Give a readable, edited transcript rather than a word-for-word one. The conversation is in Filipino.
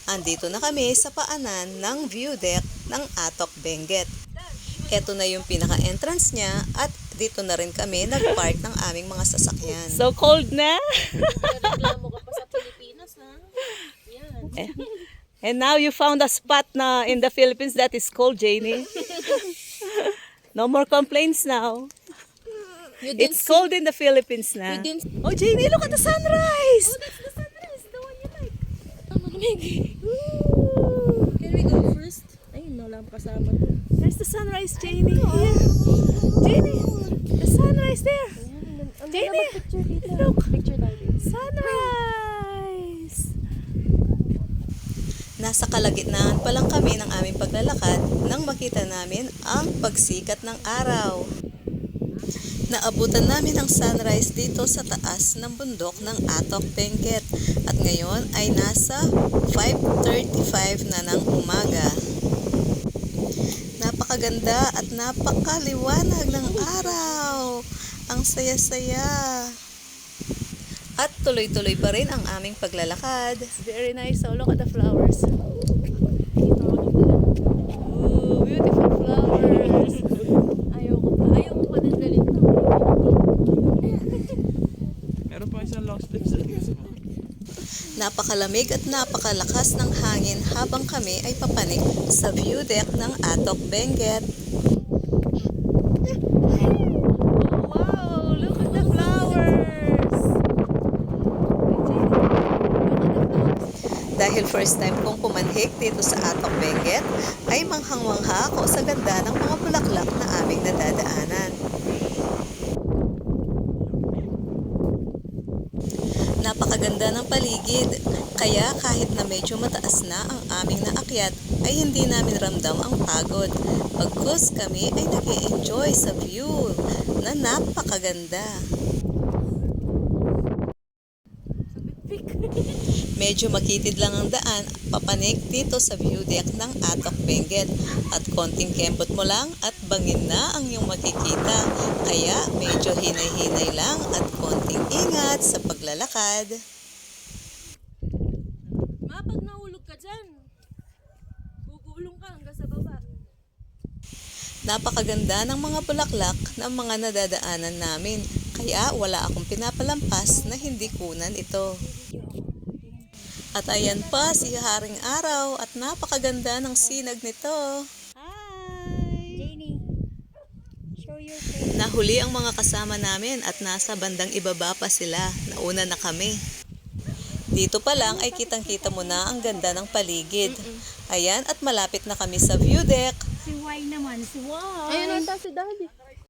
andito na kami sa paanan ng view deck ng Atok Benguet. Ito na yung pinaka-entrance niya at dito na rin kami nag-park ng aming mga sasakyan. So cold na. Reklamo ka pa sa Pilipinas, ha? Yan. And now you found a spot na in the Philippines that is cold, Janie. No more complaints now. You didn't It's cold in the Philippines na. You didn't... Oh, Janie, look at the sunrise. Oh, that's the sunrise, the one you like. Oh, malamig. Can we go first? Ay, wala akong kasama to. There's the sunrise, Janie. Here. Janie, the sunrise there. Janie, Picture dito. look. Picture tayo dito. Sunrise. Nasa kalagitnaan pa lang kami ng aming paglalakad nang makita namin ang pagsikat ng araw. Naabutan namin ang sunrise dito sa taas ng bundok ng Atok Benguet at ngayon ay nasa 5:35 na ng umaga. Napakaganda at napakaliwanag ng araw. Ang saya-saya. At tuloy-tuloy pa rin ang aming paglalakad. It's very nice. So look at the flowers. Ooh, beautiful flowers. Ayaw ko pa din dalhin to. Meron pa isang long sleeves. Napakalamig at napakalakas ng hangin habang kami ay papanik sa view deck ng Atok Benguet. Wow, look at the flowers. Dahil first time kong pumanhik dito sa Atok Benguet, ay manghang-mangha ako sa ganda ng mga bulaklak na aming nadadaanan. Napakaganda ng paligid, kaya kahit na medyo mataas na ang aming naakyat, ay hindi namin ramdam ang pagod. Pagkus kami ay nag-e-enjoy sa view na napakaganda. Medyo makitid lang ang daan papanik dito sa view deck ng Atok Benguet at konting kembot mo lang at bangin na ang iyong makikita. Kaya medyo hinay-hinay lang at konting ingat sa paglalakad. Ma, pag nahulog ka dyan, gugulong ka hanggang sa baba. Napakaganda ng mga bulaklak ng mga nadadaanan namin. Kaya wala akong pinapalampas na hindi kunan ito. At ayan pa si Haring Araw at napakaganda ng sinag nito. Hi. Janie, show your face. Nahuli ang mga kasama namin at nasa bandang ibaba pa sila. Nauna na kami. Dito pa lang ay kitang-kita mo na ang ganda ng paligid. Ayan at malapit na kami sa view deck. Si Y naman, si Y. Ayun, ata si Daddy.